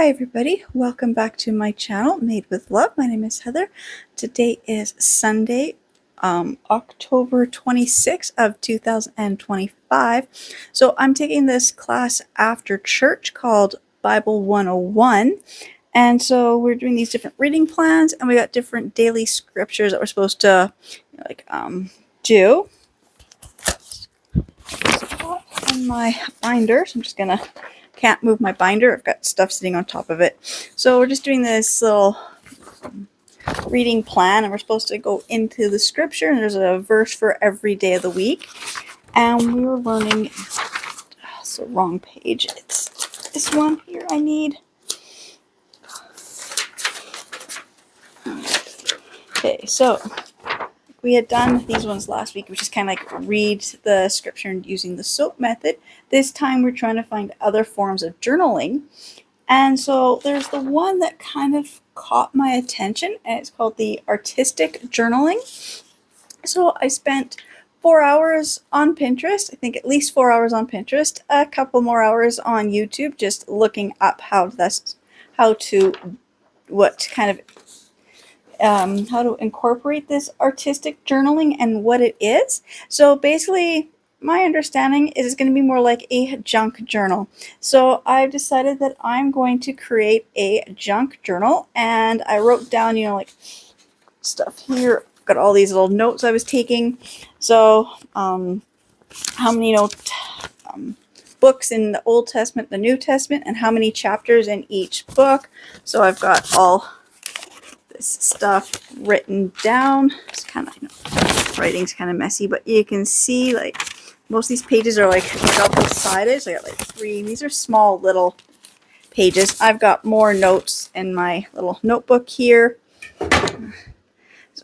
Hi everybody, welcome back to my channel, Made with Love. My name is Heather. Today is Sunday, October 26th of 2025. So I'm taking this class after church called Bible 101. And so we're doing these different reading plans, and we got different daily scriptures that we're supposed to do. In my binder, so I'm just gonna can't move my binder. I've got stuff sitting on top of it. So we're just doing this little reading plan, and we're supposed to go into the scripture, and there's a verse for every day of the week. And we were learning, it's the wrong page. It's this one here I need. Okay, so we had done these ones last week, which is kind of like read the scripture and using the SOAP method. This time we're trying to find other forms of journaling. And so there's the one that kind of caught my attention, and it's called the artistic journaling. So I spent 4 hours on Pinterest, I think at least 4 hours on Pinterest, a couple more hours on YouTube, just looking up how to incorporate this artistic journaling and what it is. So basically, my understanding is it's going to be more like a junk journal. So I've decided that I'm going to create a junk journal, and I wrote down, like stuff here. Got all these little notes I was taking. So how many books in the Old Testament, the New Testament, and how many chapters in each book. So I've got all stuff written down. It's kind of, writing's kind of messy, but you can see like most of these pages are like double-sided. So I got like 3. These are small little pages. I've got more notes in my little notebook here. And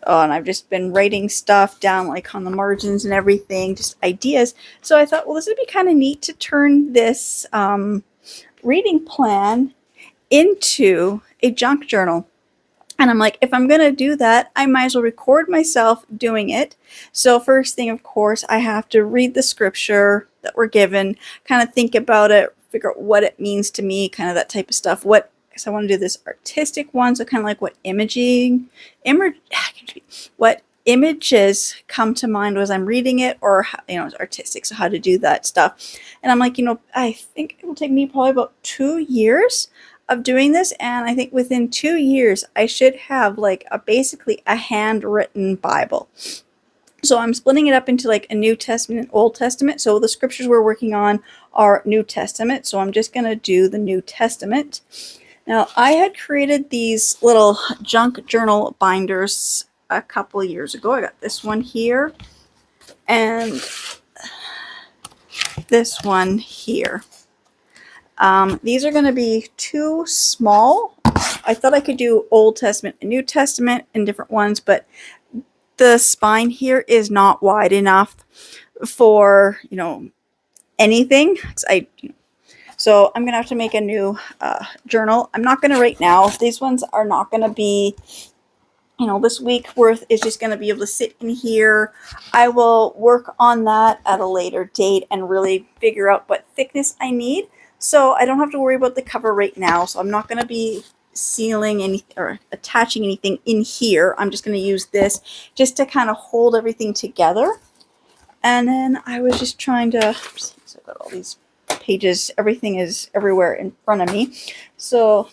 I've just been writing stuff down like on the margins and everything, just ideas. So I thought, well, this would be kind of neat to turn this reading plan into a junk journal. And I'm like, if I'm going to do that, I might as well record myself doing it. So first thing, of course, I have to read the scripture that we're given, kind of think about it, figure out what it means to me, kind of that type of stuff. So I want to do this artistic one, so kind of like what images come to mind as I'm reading it, or, it's artistic, so how to do that stuff. And I'm like, I think it will take me probably about 2 years of doing this, and I think within 2 years I should have like basically a handwritten Bible. So I'm splitting it up into like a New Testament and Old Testament. So the scriptures we're working on are New Testament, so I'm just going to do the New Testament. Now, I had created these little junk journal binders a couple of years ago. I got this one here and this one here. These are going to be too small. I thought I could do Old Testament and New Testament in different ones, but the spine here is not wide enough for, anything. So I'm going to have to make a new journal. I'm not going to right now. These ones are not going to be, this week worth is just going to be able to sit in here. I will work on that at a later date and really figure out what thickness I need. So I don't have to worry about the cover right now. So I'm not going to be sealing anything or attaching anything in here. I'm just going to use this just to kind of hold everything together. And then I was just trying to, so I've got all these pages. Everything is everywhere in front of me. So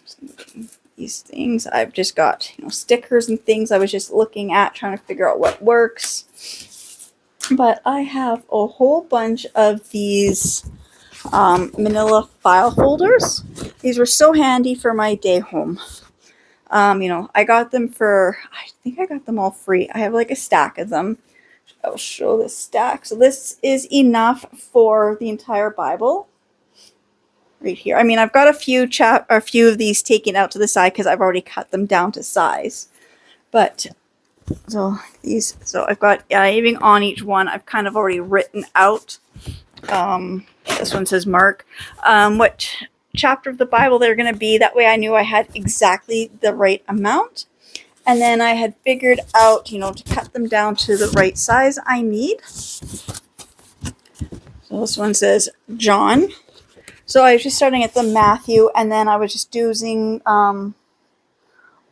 these things, I've just got, stickers and things I was just looking at, trying to figure out what works. But I have a whole bunch of these manila file holders. These were so handy for my day home. I got them I think I got them all free. I have like a stack of them. I'll show this stack. So this is enough for the entire Bible right here. I mean, I've got a few of these taken out to the side because I've already cut them down to size. But so I've got even on each one, I've kind of already written out. This one says Mark, what chapter of the Bible they're going to be. That way I knew I had exactly the right amount. And then I had figured out, to cut them down to the right size I need. So this one says John. So I was just starting at the Matthew, and then I was just using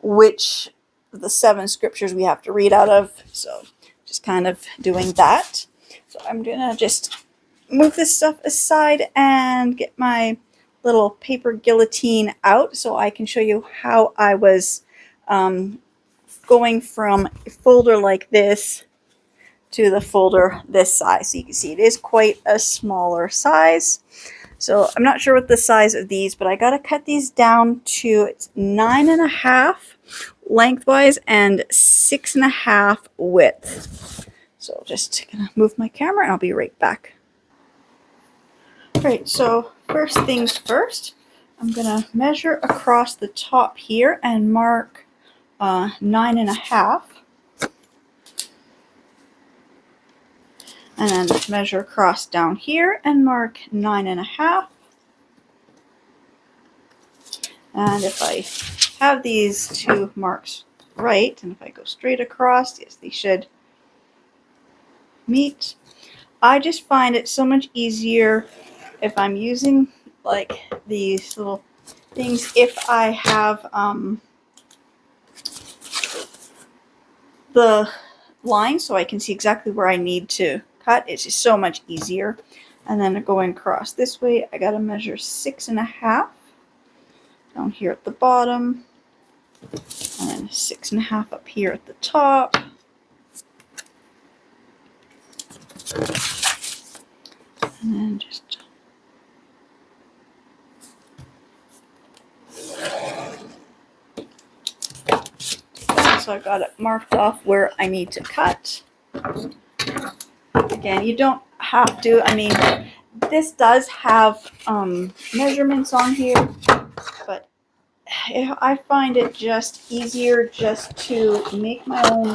which of the 7 scriptures we have to read out of. So just kind of doing that. So I'm gonna just move this stuff aside and get my little paper guillotine out so I can show you how I was going from a folder like this to the folder this size. So you can see it is quite a smaller size. So I'm not sure what the size of these, but I got to cut these down to it's 9.5 lengthwise and 6.5 width. So just gonna move my camera and I'll be right back. All right, so first things first, I'm gonna measure across the top here and mark 9.5. And then measure across down here and mark 9.5. And if I have these 2 marks right, and if I go straight across, yes, they should meet. I just find it so much easier if I'm using like these little things, if I have the line so I can see exactly where I need to cut. It's just so much easier. And then going across this way, I gotta measure 6.5 down here at the bottom, and then 6.5 up here at the top. And then just so I've got it marked off where I need to cut. Again, you don't have to, I mean, this does have measurements on here, but I find it just easier just to make my own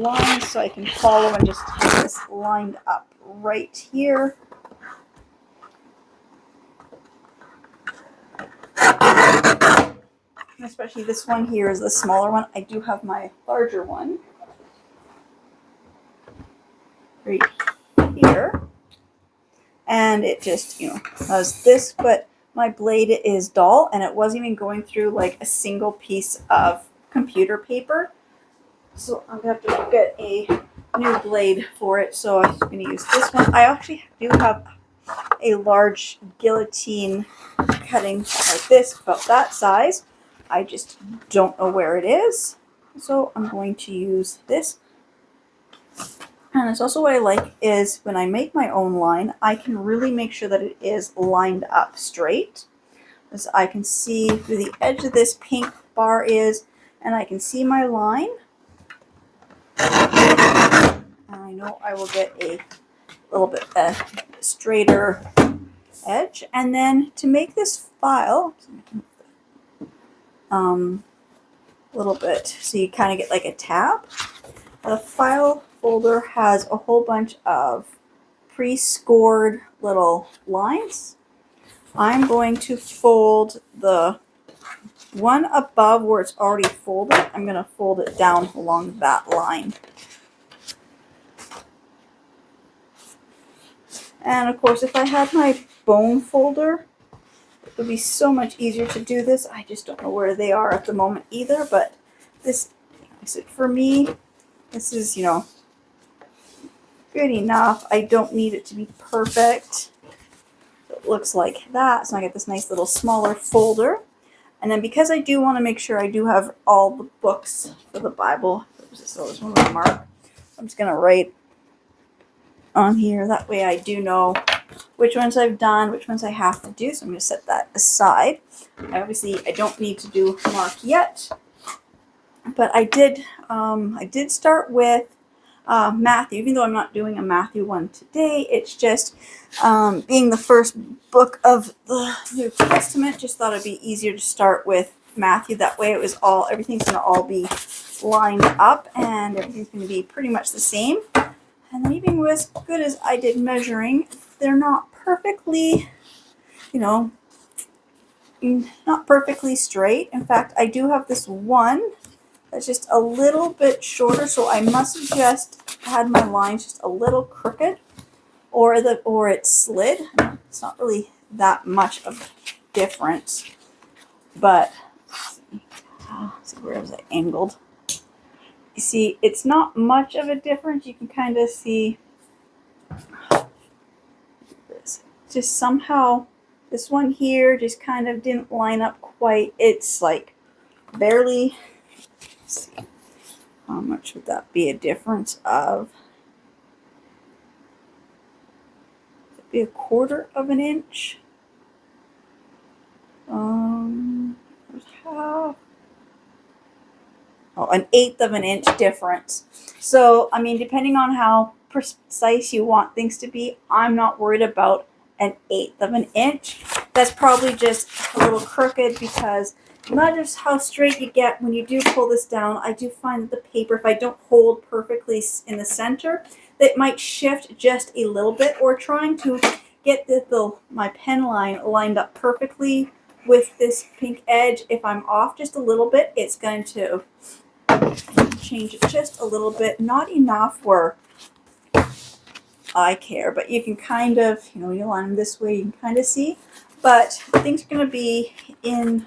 lines so I can follow and just have this lined up right here. Especially this one here is the smaller one. I do have my larger one right here. And it just, does this, but my blade is dull and it wasn't even going through like a single piece of computer paper. So I'm going to have to get a new blade for it. So I'm going to use this one. I actually do have a large guillotine cutting like this, about that size. I just don't know where it is. So I'm going to use this. And it's also what I like is when I make my own line, I can really make sure that it is lined up straight. As I can see where the edge of this pink bar is, and I can see my line. And I know I will get a little bit straighter edge. And then to make this file, a little bit, so you kind of get like a tab. The file folder has a whole bunch of pre-scored little lines. I'm going to fold the one above where it's already folded. I'm going to fold it down along that line. And of course, if I had my bone folder, it would be so much easier to do this. I just don't know where they are at the moment either, but this, for me, this is, good enough. I don't need it to be perfect. So it looks like that. So I get this nice little smaller folder. And then because I do want to make sure I do have all the books for the Bible, so this one was marked, I'm just going to write on here. That way I do know which ones I've done, which ones I have to do. So I'm going to set that aside. Obviously, I don't need to do mark yet. But I did start with Matthew, even though I'm not doing a Matthew one today. It's just being the first book of the New Testament, just thought it'd be easier to start with Matthew. That way everything's going to all be lined up and everything's going to be pretty much the same. And then even as good as I did measuring, they're not perfectly, not perfectly straight. In fact, I do have this one that's just a little bit shorter, so I must have just had my lines just a little crooked, or it slid. It's not really that much of a difference. But let's see, where was I angled? You see, it's not much of a difference. You can kind of see this. Just somehow, this one here just kind of didn't line up quite. It's like barely. Let's see, how much would that be a difference of? Would it be a quarter of an inch? There's half. Oh, an eighth of an inch difference. So, I mean, depending on how precise you want things to be, I'm not worried about an eighth of an inch. That's probably just a little crooked because no matter how straight you get when you do pull this down, I do find that the paper, if I don't hold perfectly in the center, that might shift just a little bit, or trying to get my pen line lined up perfectly with this pink edge. If I'm off just a little bit, it's going to change it just a little bit. Not enough where I care, but you can kind of, you line them this way, you can kind of see. But things are going to be in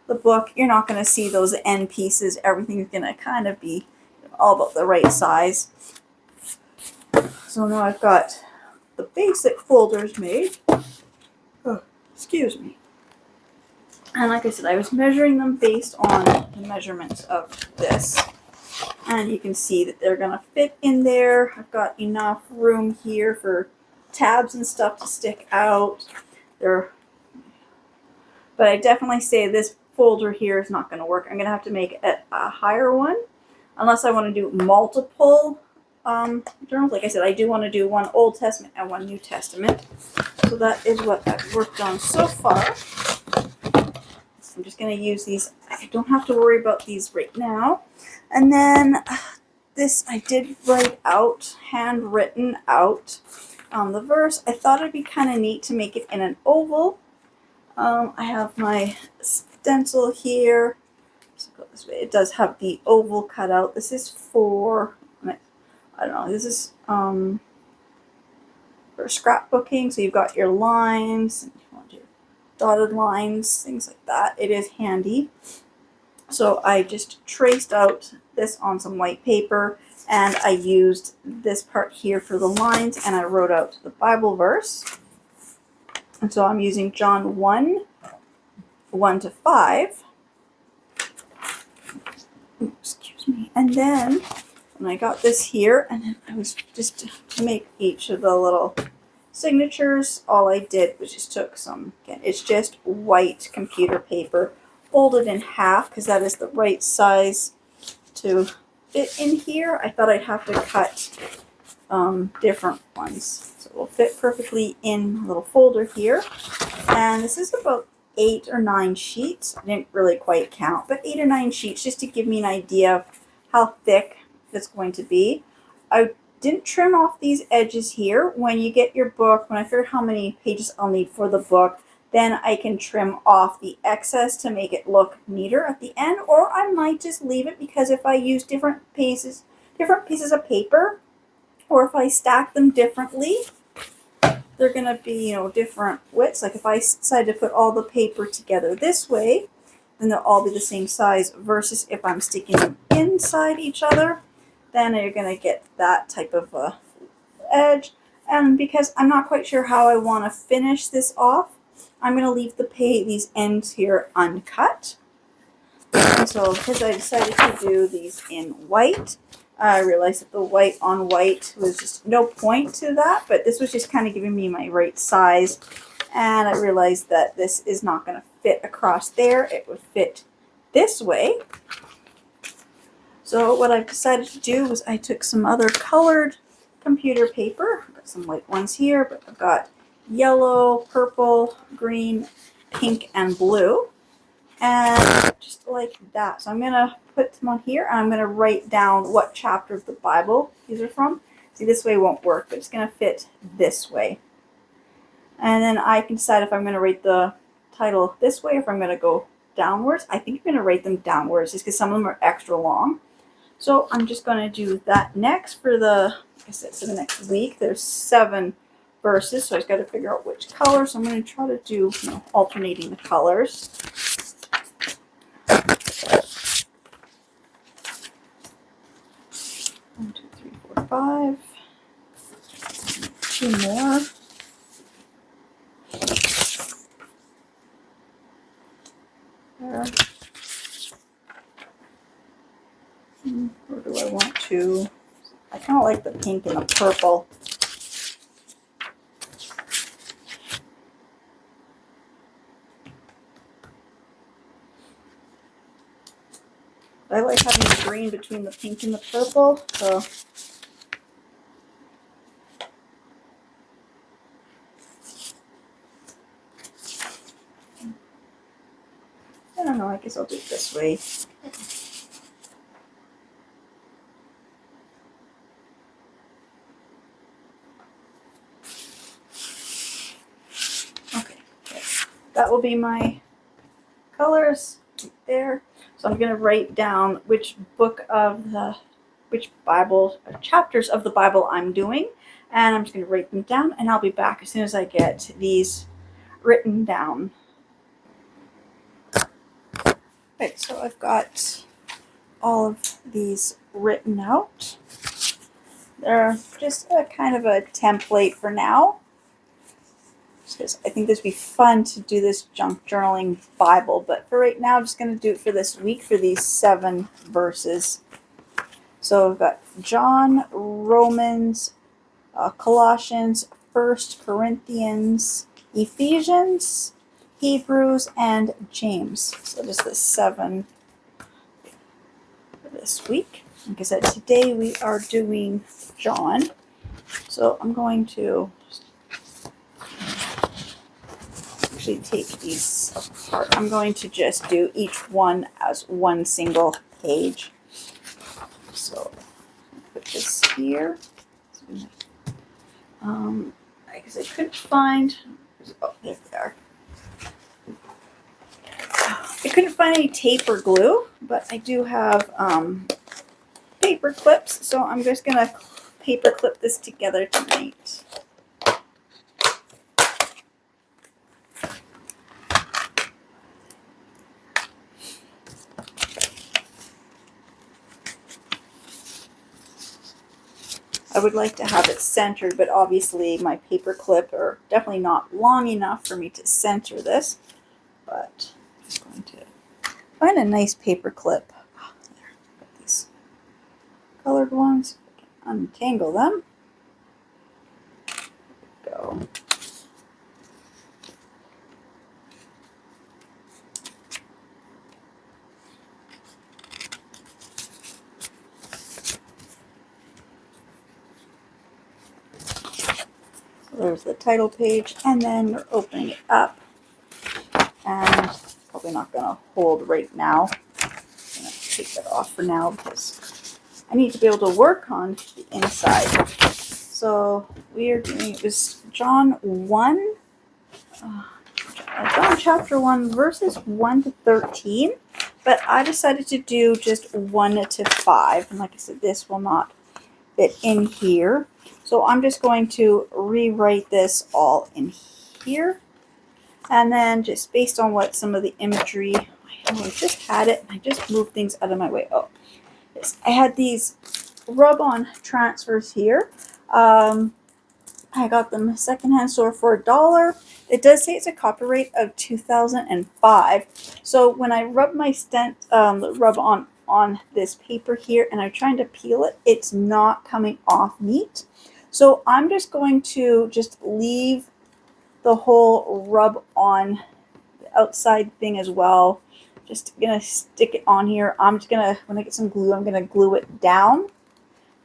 the book. You're not going to see those end pieces. Everything's going to kind of be all about the right size. So now I've got the basic folders made. Oh, excuse me. And like I said, I was measuring them based on the measurements of this. And you can see that they're going to fit in there. I've got enough room here for tabs and stuff to stick out. But I definitely say this folder here is not going to work. I'm going to have to make a higher one, unless I want to do multiple journals. Like I said, I do want to do one Old Testament and one New Testament. So that is what I've worked on so far. So I'm just going to use these. I don't have to worry about these right now. And then this I did write out, handwritten out the verse. I thought it'd be kind of neat to make it in an oval. I have my stencil here. Let's go this way. It does have the oval cut out. This is for, I don't know, this is for scrapbooking. So you've got your lines, and you want your dotted lines, things like that. It is handy. So I just traced out this on some white paper, and I used this part here for the lines, and I wrote out the Bible verse. And so I'm using John 1, 1-5. Excuse me. And then when I got this here, and then I was just to make each of the little signatures, all I did was just took some, again, it's just white computer paper, folded in half because that is the right size to fit in here. I thought I'd have to cut different ones, so it will fit perfectly in a little folder here. And this is about 8 or 9 sheets. I didn't really quite count, but 8 or 9 sheets just to give me an idea of how thick it's going to be. I didn't trim off these edges here. When you get your book, when I figured how many pages I'll need for the book, then I can trim off the excess to make it look neater at the end, or I might just leave it, because if I use different pieces of paper, or if I stack them differently, they're going to be, different widths. Like if I decide to put all the paper together this way, then they'll all be the same size, versus if I'm sticking them inside each other, then you're going to get that type of edge. And because I'm not quite sure how I want to finish this off, I'm going to leave these ends here uncut. And so because I decided to do these in white, I realized that the white on white was just no point to that, but this was just kind of giving me my right size. And I realized that this is not going to fit across there. It would fit this way. So what I've decided to do was I took some other colored computer paper. I've got some white ones here, but I've got yellow, purple, green, pink, and blue. And just like that. So I'm going to put them on here, and I'm going to write down what chapter of the Bible these are from. See, this way won't work, but it's going to fit this way. And then I can decide if I'm going to write the title this way, or if I'm going to go downwards. I think I'm going to write them downwards, just because some of them are extra long. So I'm just going to do that next for the next week. There's 7 verses, so I just got to figure out which color. So I'm going to try to do, alternating the colors. 1, 2, 3, 4, 5. 2 more. There. Or do I want to? I kind of like the pink and the purple. I like having the green between the pink and the purple, so I don't know, I guess I'll do it this way. Okay, that will be my colors right there. So I'm going to write down which Bible chapters of the Bible I'm doing, and I'm just going to write them down, and I'll be back as soon as I get these written down. Okay, so I've got all of these written out. They're just a kind of a template for now, because I think this would be fun to do this junk journaling Bible. But for right now, I'm just going to do it for this week for these 7 verses. So we've got John, Romans, Colossians, 1 Corinthians, Ephesians, Hebrews, and James. So just the 7 for this week. Like I said, today we are doing John. So I'm going to actually take these apart. I'm going to just do each one as one single page. So put this here. I guess I couldn't find. Oh, there they are. I couldn't find any tape or glue, but I do have paper clips, so I'm just gonna paper clip this together tonight. I would like to have it centered, but obviously my paper clip are definitely not long enough for me to center this. But I'm just going to find a nice paper clip. Oh, there, got these colored ones. I can untangle them. There we go. There's the title page, and then we're opening it up, and probably not going to hold right now. I'm going to take that off for now because I need to be able to work on the inside. So we are doing, it was John 1, John chapter 1, verses 1 to 13, but I decided to do just 1 to 5, and like I said, this will not fit in here. So I'm just going to rewrite this all in here. And then just based on what some of the imagery, I just had it. I just moved things out of my way. Oh, yes. I had these rub-on transfers here. I got them secondhand store for $1. It does say it's a copyright of 2005. So when I rub my rub on this paper here and I'm trying to peel it, it's not coming off neat. So I'm just going to just leave the whole rub on the outside thing as well. Just gonna stick it on here. I'm just gonna, when I get some glue, I'm gonna glue it down.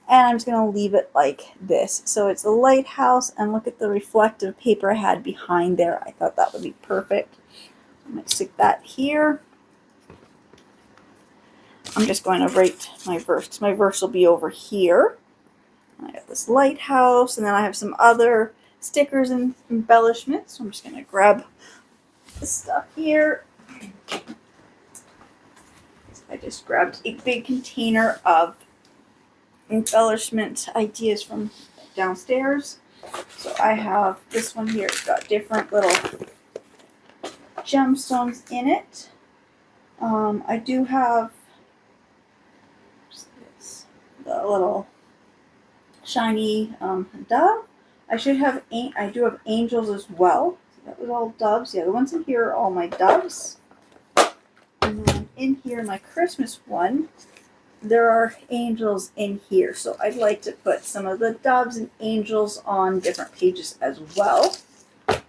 And I'm just gonna leave it like this. So it's a lighthouse, and look at the reflective paper I had behind there. I thought that would be perfect. I'm gonna stick that here. I'm just going to write my verse. My verse will be over here. I got this lighthouse, and then I have some other stickers and embellishments. So I'm just going to grab this stuff here. I just grabbed a big container of embellishment ideas from downstairs. So I have this one here. It's got different little gemstones in it. I do have the little shiny dove. I do have angels as well. So that was all doves. Yeah, the ones in here are all my doves. And then in here, my Christmas one, there are angels in here. So I'd like to put some of the doves and angels on different pages as well. And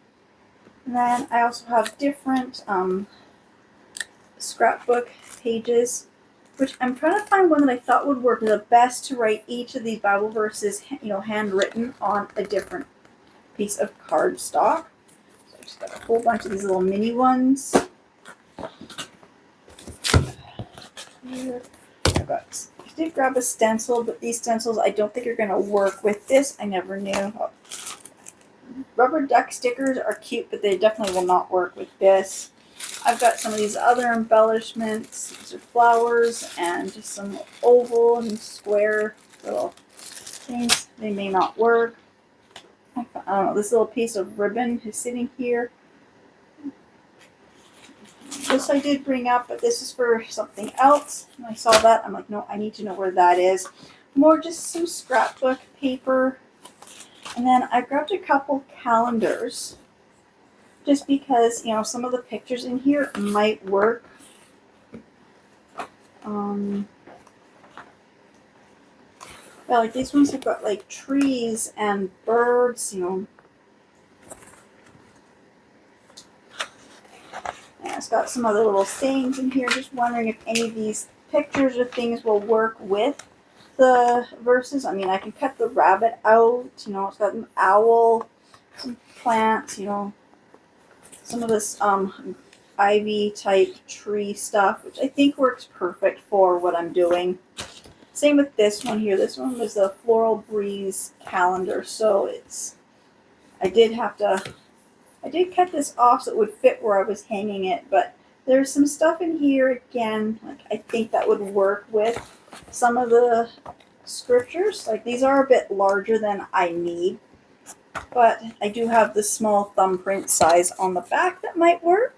then I also have different scrapbook pages, which I'm trying to find one that I thought would work the best to write each of these Bible verses, handwritten on a different piece of cardstock. So I just got a whole bunch of these little mini ones. Here. I did grab a stencil, but these stencils I don't think are going to work with this. I never knew. Rubber duck stickers are cute, but they definitely will not work with this. I've got some of these other embellishments. These are flowers and just some oval and square little things. They may not work. I don't know, this little piece of ribbon is sitting here. This I did bring up, but this is for something else. When I saw that, I'm like, no, I need to know where that is. More just some scrapbook paper. And then I grabbed a couple calendars. Just because, some of the pictures in here might work. Yeah, like these ones have got like trees and birds, And it's got some other little sayings in here. Just wondering if any of these pictures or things will work with the verses. I mean, I can cut the rabbit out. It's got an owl, some plants, some of this ivy type tree stuff, which I think works perfect for what I'm doing. Same with this one here. This one was the Floral Breeze calendar, so I did cut this off so it would fit where I was hanging it, but there's some stuff in here again, like I think that would work with some of the scriptures. Like these are a bit larger than I need, but I do have the small thumbprint size on the back that might work.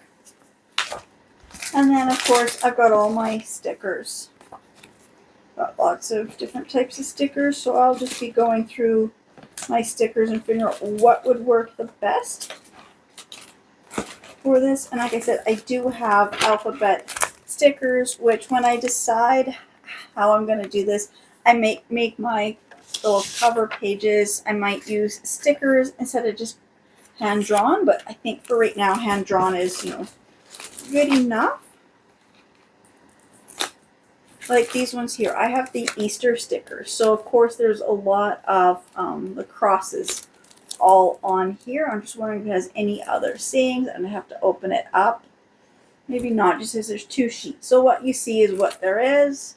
And then of course I've got all my stickers. Got lots of different types of stickers, so I'll just be going through my stickers and figure out what would work the best for this. And like I said, I do have alphabet stickers, which when I decide how I'm going to do this, I make my little cover pages. I might use stickers instead of just hand drawn, but I think for right now, hand drawn is, good enough. Like these ones here, I have the Easter stickers. So of course there's a lot of the crosses all on here. I'm just wondering if it has any other sayings, and I have to open it up. Maybe not, just as there's 2 sheets. So what you see is what there is.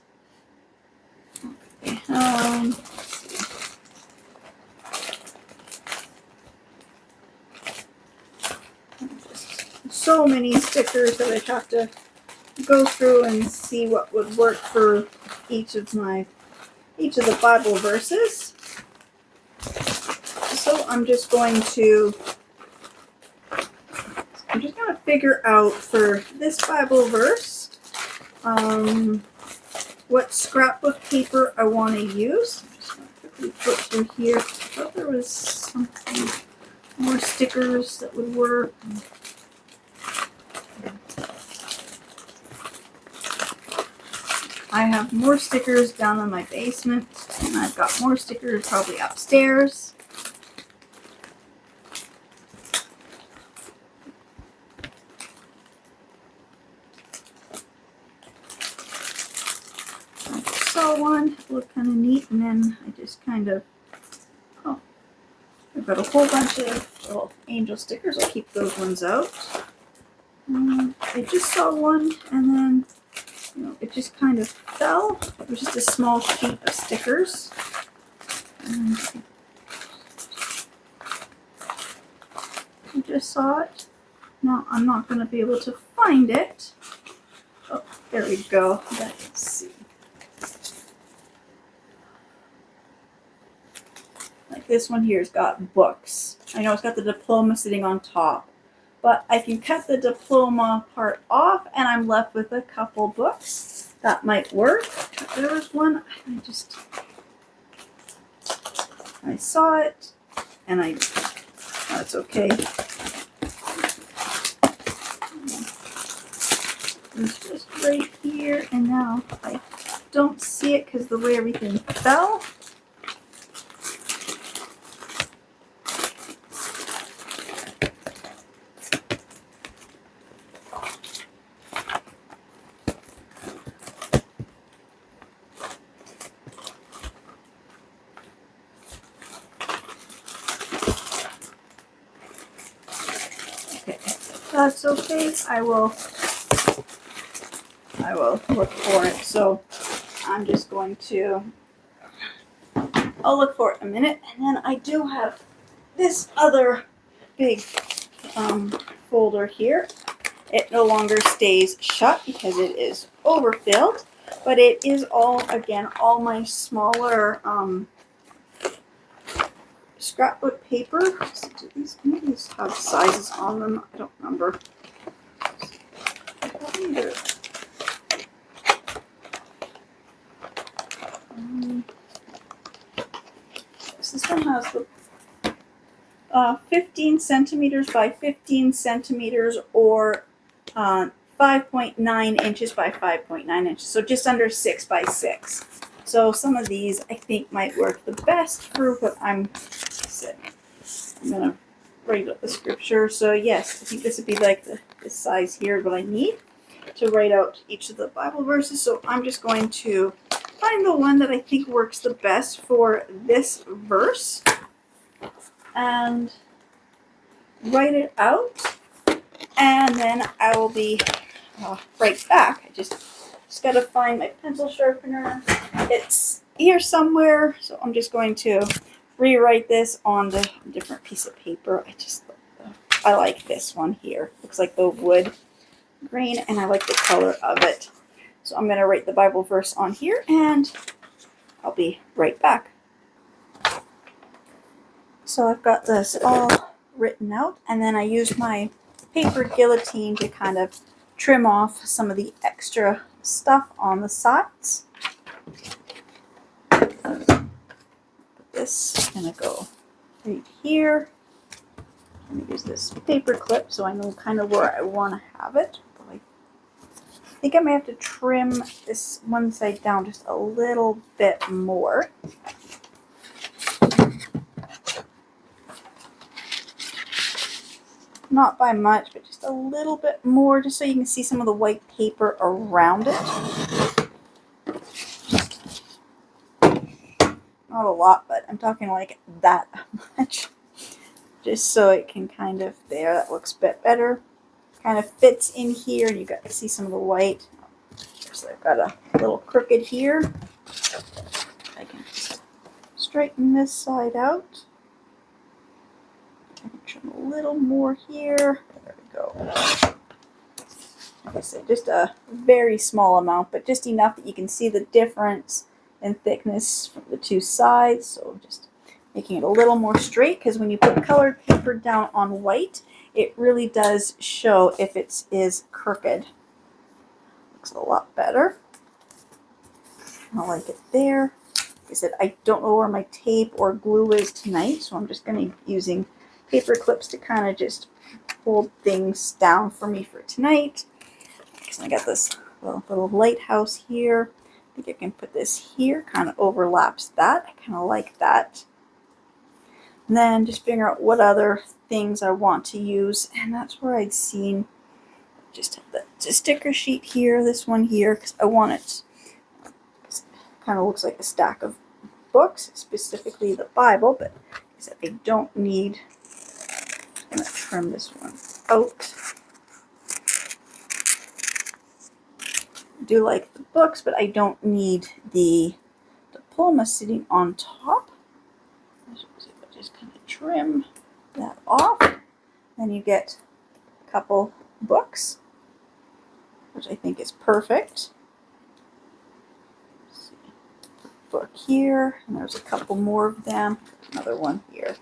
Okay, so many stickers that I have to go through and see what would work for each of the Bible verses. So I'm just going to figure out for this Bible verse what scrapbook paper I want to use. I'm just going to quickly flip through here. I thought there was something more stickers that would work. I have more stickers down in my basement, and I've got more stickers probably upstairs. I saw one, it looked kind of neat, and then I just I've got a whole bunch of little angel stickers. I'll keep those ones out. I just saw one, and then it just kind of fell. It was just a small sheet of stickers. I just saw it. No, I'm not going to be able to find it. Oh, there we go. Let's see. Like this one here has got books. I know it's got the diploma sitting on top, but I can cut the diploma part off and I'm left with a couple books. That might work. There was one, I saw it and that's okay. It's just right here, and now I don't see it because the way everything fell. Okay, that's okay. I will look for it. So I'm just going to, I'll look for it in a minute. And then I do have this other big folder here. It no longer stays shut because it is overfilled, but it is all, again, all my smaller scrapbook paper. Do these have sizes on them? I don't remember. This one has the 15 centimeters by 15 centimeters, or 5.9 inches by 5.9 inches. So just under 6 by 6. So some of these I think might work the best for what I'm saying. I'm going to write out the scripture. So yes, I think this would be like this size here, what I need to write out each of the Bible verses. So I'm just going to find the one that I think works the best for this verse and write it out, and then I will be right back. I just got to find my pencil sharpener. It's here somewhere, so I'm just going to rewrite this on the different piece of paper. I like this one here. Looks like the wood grain, and I like the color of it. So I'm going to write the Bible verse on here, and I'll be right back. So I've got this all written out, and then I use my paper guillotine to kind of trim off some of the extra stuff on the sides. This is going to go right here. I'm going to use this paper clip so I know kind of where I want to have it. I think I may have to trim this one side down just a little bit more. Not by much, but just a little bit more, just so you can see some of the white paper around it. Not a lot, but I'm talking like that much. Just so it can kind of, there, that looks a bit better. Kind of fits in here, and you got to see some of the white. So I've got a little crooked here. I can just straighten this side out. I can trim a little more here. There we go. Like I said, just a very small amount, but just enough that you can see the difference in thickness from the two sides. So just making it a little more straight, because when you put colored paper down on white, it really does show if it is crooked. Looks a lot better. I like it there. Like I said, I don't know where my tape or glue is tonight, so I'm just going to be using paper clips to kind of just hold things down for me for tonight. So I got this little lighthouse here. I think I can put this here, kind of overlaps that. I kind of like that. And then just figure out what other things I want to use, and that's where I'd seen just the sticker sheet here, this one here, because I want it. It kind of looks like a stack of books, specifically the Bible, but I don't need. I'm going to trim this one out. I do like the books, but I don't need the diploma sitting on top. Just kind of trim that off. Then you get a couple books, which I think is perfect. Let's see. book here, and there's a couple more of them. Another one here.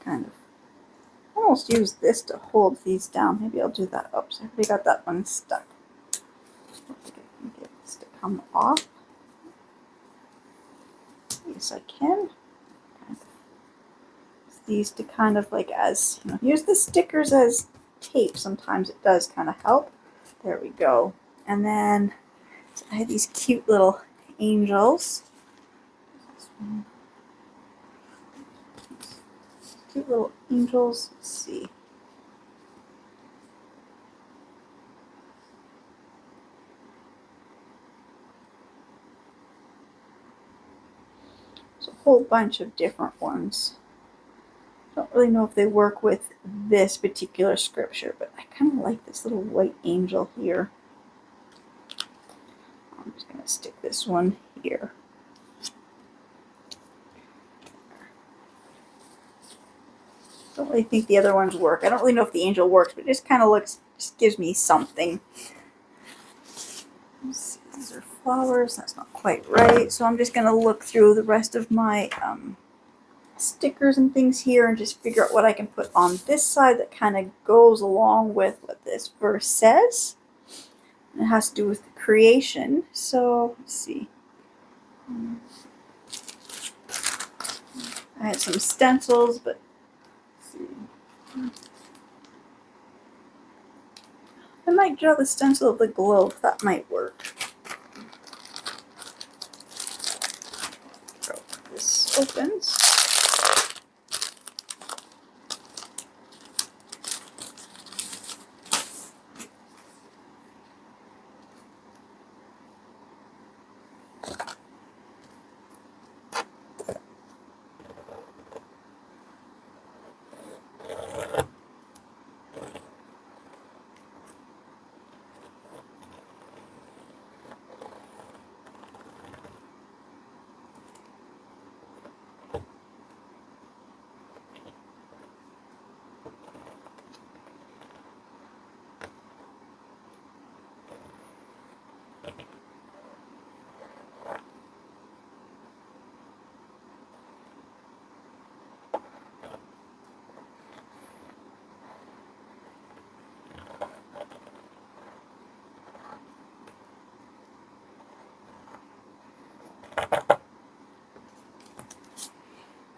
Kind of almost use this to hold these down. Maybe I'll do that. Oops, I already got that one stuck. I think I can get this to come off. Yes, I can. These to kind of like as, use the stickers as tape. Sometimes it does kind of help. There we go. And then so I have these cute little angels. Cute little angels. Let's see. There's a whole bunch of different ones. Don't really know if they work with this particular scripture, but I kind of like this little white angel here. I'm just going to stick this one here. Don't really think the other ones work. I don't really know if the angel works, but it just kind of looks, just gives me something. Let's see, these are flowers. That's not quite right. So I'm just going to look through the rest of my stickers and things here and just figure out what I can put on this side that kind of goes along with what this verse says. It has to do with the creation. So let's see. I had some stencils, but let's see. I might draw the stencil of the globe. That might work. So this opens.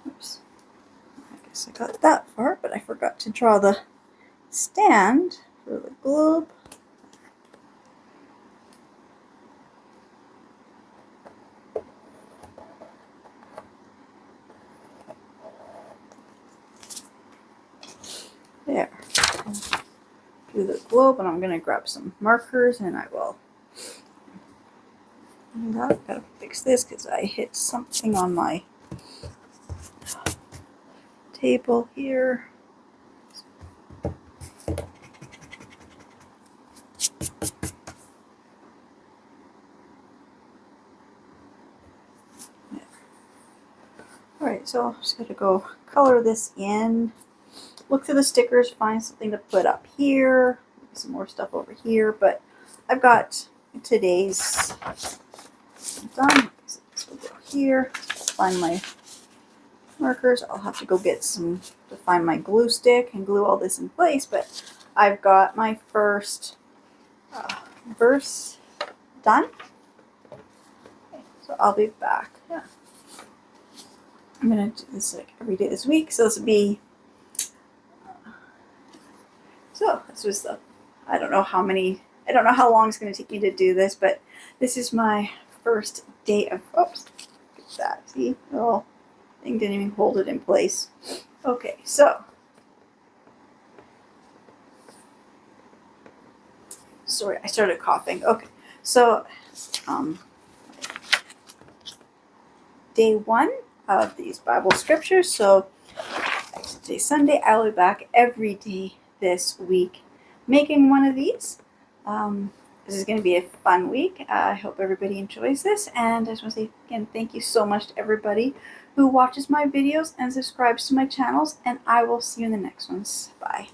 Oops. I guess I got that far, but I forgot to draw the stand for the globe. There. Do the globe, and I'm going to grab some markers and I will. I've got to fix this because I hit something on my table here. Alright, so I'm just going to go color this in. Look through the stickers, find something to put up here. Maybe some more stuff over here, but I've got today's done. So this will go here. Find my markers. I'll have to go get some to find my glue stick and glue all this in place, but I've got my first verse done. Okay, so I'll be back. Yeah. I'm gonna do this like every day this week, so this will be so this was the I don't know how long it's going to take me to do this, but this is my first day of, oops, look at that, see, oh, thing didn't even hold it in place. Okay, so, sorry, I started coughing. Okay, so, day 1 of these Bible scriptures, so today's Sunday, I will be back every day this week making one of these. This is going to be a fun week. I hope everybody enjoys this. And I just want to say again, thank you so much to everybody who watches my videos and subscribes to my channels. And I will see you in the next ones. Bye.